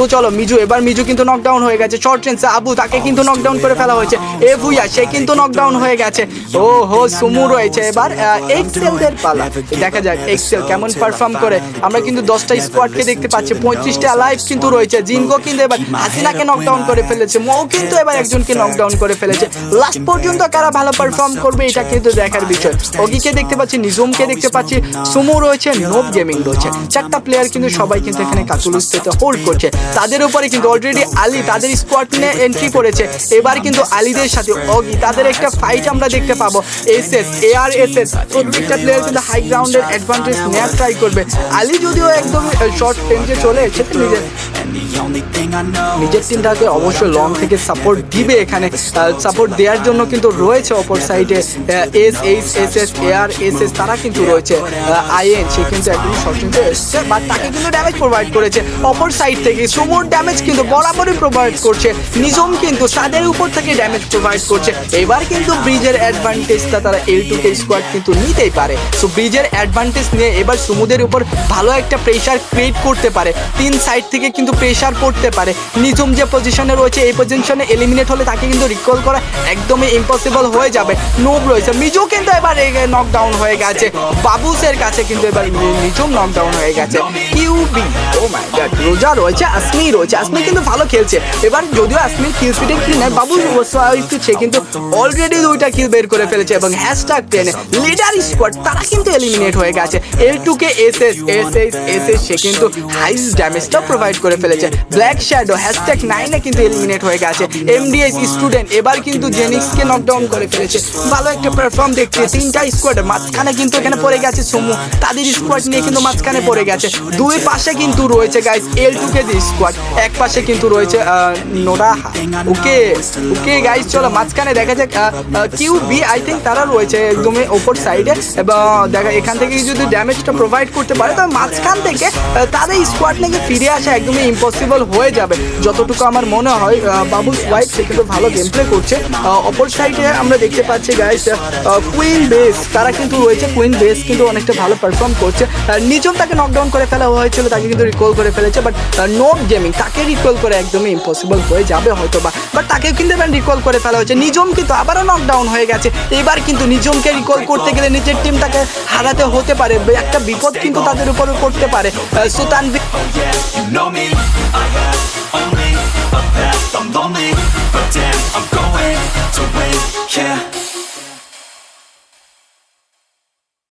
তো চলো মিজু, এবার মিজু কিন্তু নকডাউন হয়ে গেছে। শর্ট রেঞ্জে আবু, তাকে কিন্তু নকডাউন করে ফেলা হয়েছে। এ ভুইয়া, সে কিন্তু নকডাউন হয়ে গেছে। ও হো, সুমু রয়েছে। এবার এক্সেলদের পালা, দেখা যাক এক্সেল কেমন পারফর্ম করে। আমরা কিন্তু 10টা স্কোয়াডকে দেখতে পাচ্ছি, 35টা লাইভ কিন্তু রয়েছে। জিনগো কিন্তু এবার হাসিনাকে নকডাউন করে ফেলেছে। মৌ কিন্তু এবার একজনকে নকডাউন করে ফেলেছে। লাস্ট পর্যন্ত কারা ভালো পারফর্ম করবে এটা কিন্তু দেখার বিষয়। অগিকে দেখতে পাচ্ছি, নিজুমকে দেখতে পাচ্ছি, সুমু রয়েছে, নোব গেমিং রয়েছে। 4টা প্লেয়ার কিন্তু সবাই কিন্তু এখানে কাকুলুস্তেতে হোল্ড করছে। তাদের উপরে কিন্তু অলরেডি আলী তাদের স্কোয়াড নিয়ে এন্ট্রি করেছে। এবার কিন্তু আলীদের সাথে অগি, তাদের একটা ফাইট আমরা দেখতে পাবো। এসএস ARSS প্রত্যেকটা প্লেয়ার কিন্তু হাই গ্রাউন্ডের অ্যাডভান্টেজ নেওয়ার ট্রাই করবে। আলী যদিও একদম শর্ট রেঞ্জে চলে এসেছে, নিজের টিমটাকে অবশ্যই লং থেকে সাপোর্ট দিবে। এখানে সাপোর্ট দেওয়ার জন্য কিন্তু রয়েছে অপর সাইডে SHSS ARSS, তারা কিন্তু রয়েছে। IN সে কিন্তু একদম শর্ট রেঞ্জে এসেছে, বাট তাকে কিন্তু ড্যামেজ প্রোভাইড করেছে। অপর সাইড থেকে সুমোর ড্যামেজ কিন্তু বরাবরই প্রোভাইড করছে। নিজম কিন্তু তাদের উপর থেকে ড্যামেজ প্রোভাইড করছে। এবার কিন্তু ব্রিজের অ্যাডভান্টেজটা তারা L2K স্কোয়াড কিন্তু নিতেই পারে। সো ব্রিজের অ্যাডভান্টেজ নিয়ে এবার সুমুদের উপর ভালো একটা প্রেশার ক্রিয়েট করতে পারে। 3 সাইড থেকে কিন্তু প্রেশার পড়তে পারে। নিজম যে পজিশনে রয়েছে, এই পজিশনে এলিমিনেট হলে তাকে কিন্তু রিকল করা একদমই ইম্পসিবল হয়ে যাবে। নোব রয়েছে, মিজু কিন্তু এবার নকডাউন হয়ে গেছে। বাবুসের কাছে কিন্তু এবার নিজম নকডাউন হয়ে গেছে। কিউবি, ও মাই গড, রোজা রয়েছে, আসমি রয়েছে। আসমি কিন্তু ভালো খেলছে। এবার যদিও আসমির কিল ফিটে কি নেয়, বাবু একটু সে কিন্তু অলরেডি 2টা কিল বের করে ফেলেছে। এবং #10 লিডার স্কোয়াড তারা কিন্তু এলিমিনেট হয়ে গেছে। L2K SS সে কিন্তু হাইস্ট ড্যামেজটা প্রোভাইড করে ফেলেছে। ব্ল্যাক শ্যাডো #9 কিন্তু এলিমিনেট হয়ে গেছে। MDS স্টুডেন্ট এবার কিন্তু জেনিক্সকে নকডাউন করে ফেলেছে। ভালো একটা পারফর্ম দেখছে। 3টা স্কোয়াডের মাঝখানে কিন্তু এখানে পড়ে গেছে সুমু, তাদের স্কোয়াড নিয়ে কিন্তু মাঝখানে পড়ে গেছে। দুই পাশে কিন্তু রয়েছে গাইস L2K স্কোয়াড, এক পাশে কিন্তু রয়েছে নোরাহা। ওকে গাইস, চলো মাঝখানে দেখা যাক কিউবি, আই থিঙ্ক তারা রয়েছে একদমই ওপর সাইডে। এবং দেখা এখান থেকে যদি ড্যামেজটা প্রোভাইড করতে পারে, তবে মাঝখান থেকে তাদের স্কোয়াড থেকে ফিরে আসা একদমই ইম্পসিবল হয়ে যাবে যতটুকু আমার মনে হয়। বাবু হোয়াইট সে কিন্তু ভালো গেম প্লে করছে। অপর সাইডে আমরা দেখতে পাচ্ছি গাইস কুইন বেস, তারা কিন্তু রয়েছে। কুইন বেস কিন্তু অনেকটা ভালো পারফর্ম করছে। নিজম তাকে নকডাউন করে ফেলা হয়েছিল, তাকে কিন্তু রিকল করে ফেলেছে। বাট নোব গেমিং তাকে রিকল করে একদমই ইম্পসিবল হয়ে যাবে হয়তো বা, বাট তাকে কিন্তু এবার রিকল করে ফেলা হয়েছে। নিজম কিন্তু আবারও নকডাউন হয়ে গেছে। এবার কিন্তু নিজমকে রিকল করতে গেলে নিজের টিমটাকে হারাতে হতে পারে, একটা বিপদ কিন্তু তাদের উপরে পড়তে পারে। সুতানভীর